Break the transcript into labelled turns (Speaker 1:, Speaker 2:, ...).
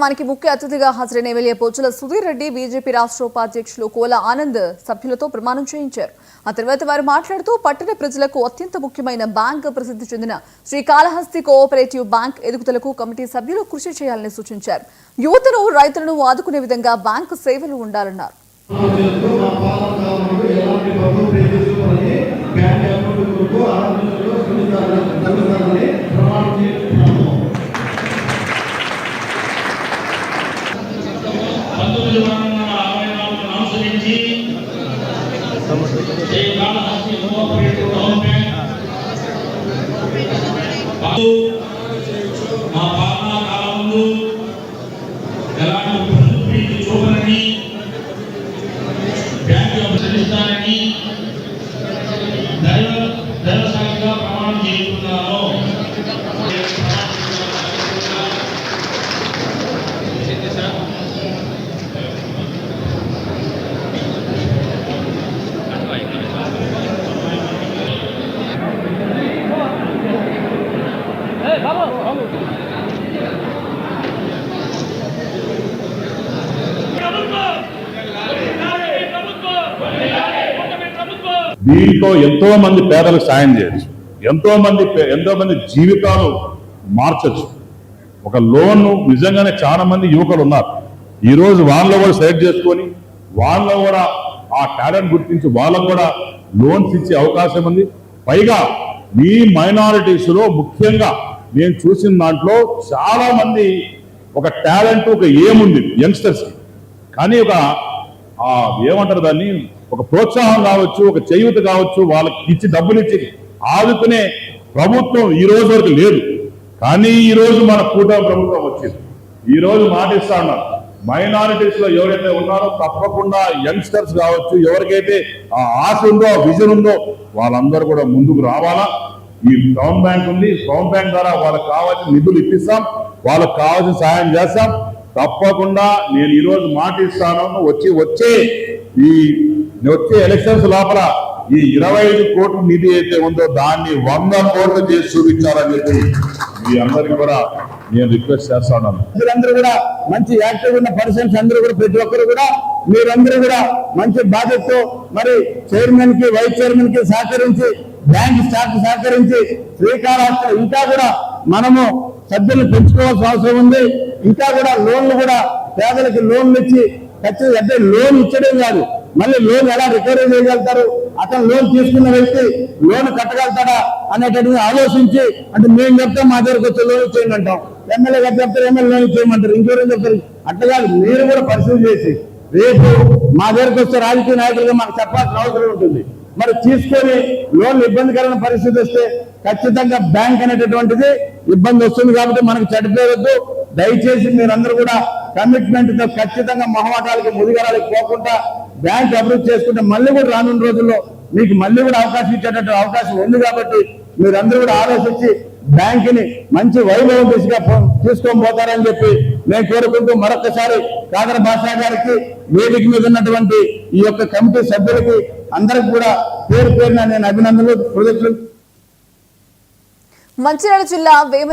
Speaker 1: మనకి ముఖ్య అతిథిగా హాజరైన ఎమ్మెల్యే పోచుల సుధీర్ రెడ్డి బీజేపీ రాష్ట్ర ఉపాధ్యక్షులు కోల ఆనంద్ సభ్యులతో ప్రమాణం చేయించారు. ఆ తర్వాత వారు మాట్లాడుతూ పట్టణ ప్రజలకు అత్యంత ముఖ్యమైన బ్యాంక్ ప్రసిద్ధి చెందిన శ్రీకాళహస్తి కోఆపరేటివ్ బ్యాంక్ ఎదుగుదలకు కమిటీ సభ్యులు కృషి చేయాలని సూచించారు. యువతను రైతులను ఆదుకునే విధంగా బ్యాంకు సేవలు ఉండాలన్నారు.
Speaker 2: దీంట్లో ఎంతో మంది పేదలకు సాయం చేయొచ్చు, ఎంతో మంది జీవితాలు మార్చొచ్చు. ఒక లోన్ నిజంగానే చాలా మంది యువకులు ఉన్నారు. ఈ రోజు వాళ్ళలో కూడా సెలెక్ట్ చేసుకొని వాళ్ళలో కూడా ఆ టాలెంట్ గుర్తించి వాళ్ళకు కూడా లోన్స్ ఇచ్చే అవకాశం ఉంది. పైగా ఈ మైనారిటీస్ లో ముఖ్యంగా నేను చూసిన దాంట్లో చాలా మంది ఒక టాలెంట్, ఒక ఏముంది యంగ్స్టర్స్ కి, కానీ ఒక ఏమంటారు దాన్ని, ఒక ప్రోత్సాహం కావచ్చు, ఒక చేయూత కావచ్చు, వాళ్ళకి ఇచ్చి డబ్బులు ఇచ్చి ఆదుకునే ప్రభుత్వం ఈ రోజు వరకు లేదు. కానీ ఈ రోజు మన కూటమి ప్రభుత్వం వచ్చింది. ఈ రోజు మాటిస్తా ఉన్నారు, మైనారిటీస్ లో ఎవరైతే ఉన్నారో తప్పకుండా యంగ్స్టర్స్ కావచ్చు, ఎవరికైతే ఆ ఆశ ఉందో, ఆ విజన్ ఉందో వాళ్ళందరూ కూడా ముందుకు రావాలా. ఈ టౌన్ బ్యాంక్ ఉంది, టౌన్ బ్యాంక్ ద్వారా వాళ్ళకి కావాల్సిన నిధులు ఇప్పిస్తాం, వాళ్ళకి కావాల్సిన సాయం చేస్తాం. తప్పకుండా నేను ఈ రోజు మాటిస్తాను, వచ్చే ఎలక్షన్స్ లోపల ఈ 25 కోట్ల నిధి అయితే ఉందో దాన్ని 100 కోట్లు చేసి చూపించాలని చెప్పి మీ అందరికీ కూడా నేను రిక్వెస్ట్ చేస్తా ఉన్నాను.
Speaker 3: మీరందరూ కూడా మంచి యాక్టివ్ ఉన్న పర్సన్స్ అందరూ కూడా, ప్రతి ఒక్కరు కూడా మీరందరూ కూడా మంచి బాధ్యతతో మరి చైర్మన్ కి, వైస్ చైర్మన్ కి సహకరించి, బ్యాంక్ స్టాఫ్ సహకరించి శ్రీకాళహస్తి ఇంకా కూడా మనము సభ్యులు పెంచుకోవాల్సిన అవసరం ఉంది. ఇంకా కూడా లోన్లు కూడా పేదలకు లోన్లు ఇచ్చి ఖచ్చితంగా, అంటే లోన్ ఇచ్చడం కాదు, మళ్ళీ లోన్ ఎలా రికవరీ చేయగలుగుతారు, అతను లోన్ తీసుకున్న వ్యక్తి లోన్ కట్టగలుగుతాడా అనేటటువంటి ఆలోచించి, అంటే మేము చెప్తాం మా దగ్గరకు వచ్చి లోన్ ఇచ్చేయండి అంటాం, ఎమ్మెల్యే గారు చెప్తారు ఎమ్మెల్యే లోన్ ఇచ్చేయమంటారు, ఇంకెవరైనా చెప్తారు. అట్లా కాదు, మీరు కూడా పరిశీలన చేసి రేపు మా దగ్గరకు వస్తే రాజకీయ నాయకులుగా మాకు చెప్పాల్సిన అవసరం ఉంటుంది. మరి తీసుకొని లోన్లు ఇబ్బందికరమైన పరిస్థితి వస్తే ఖచ్చితంగా బ్యాంక్ అనేటటువంటిది ఇబ్బంది వస్తుంది. కాబట్టి మనకు చెడ్డపేరొద్దు. దయచేసి మీరందరూ కూడా కమిట్మెంట్ తో ఖచ్చితంగా మొహమాటాలకి, ముదిగరాలకి పోకుండా బ్యాంక్ అభివృద్ధి చేసుకుంటే మళ్ళీ కూడా రానున్న రోజుల్లో మీకు మళ్ళీ కూడా అవకాశం ఇచ్చేటట్టు అవకాశం ఉంది. కాబట్టి మీరందరూ కూడా ఆలోచించి బ్యాంకుని మంచి వైభవం దిశగా తీసుకొని పోతారని చెప్పి నేను కోరుకుంటూ మరొకసారి కాదర భాషా గారికి, వేదిక మీద ఉన్నటువంటి ఈ యొక్క కమిటీ సభ్యులకి అందరికి కూడా పేరు పేరున నేను అభినందనలు, కృతజ్ఞతలు.
Speaker 1: మంచిర్యాల జిల్లా వేమన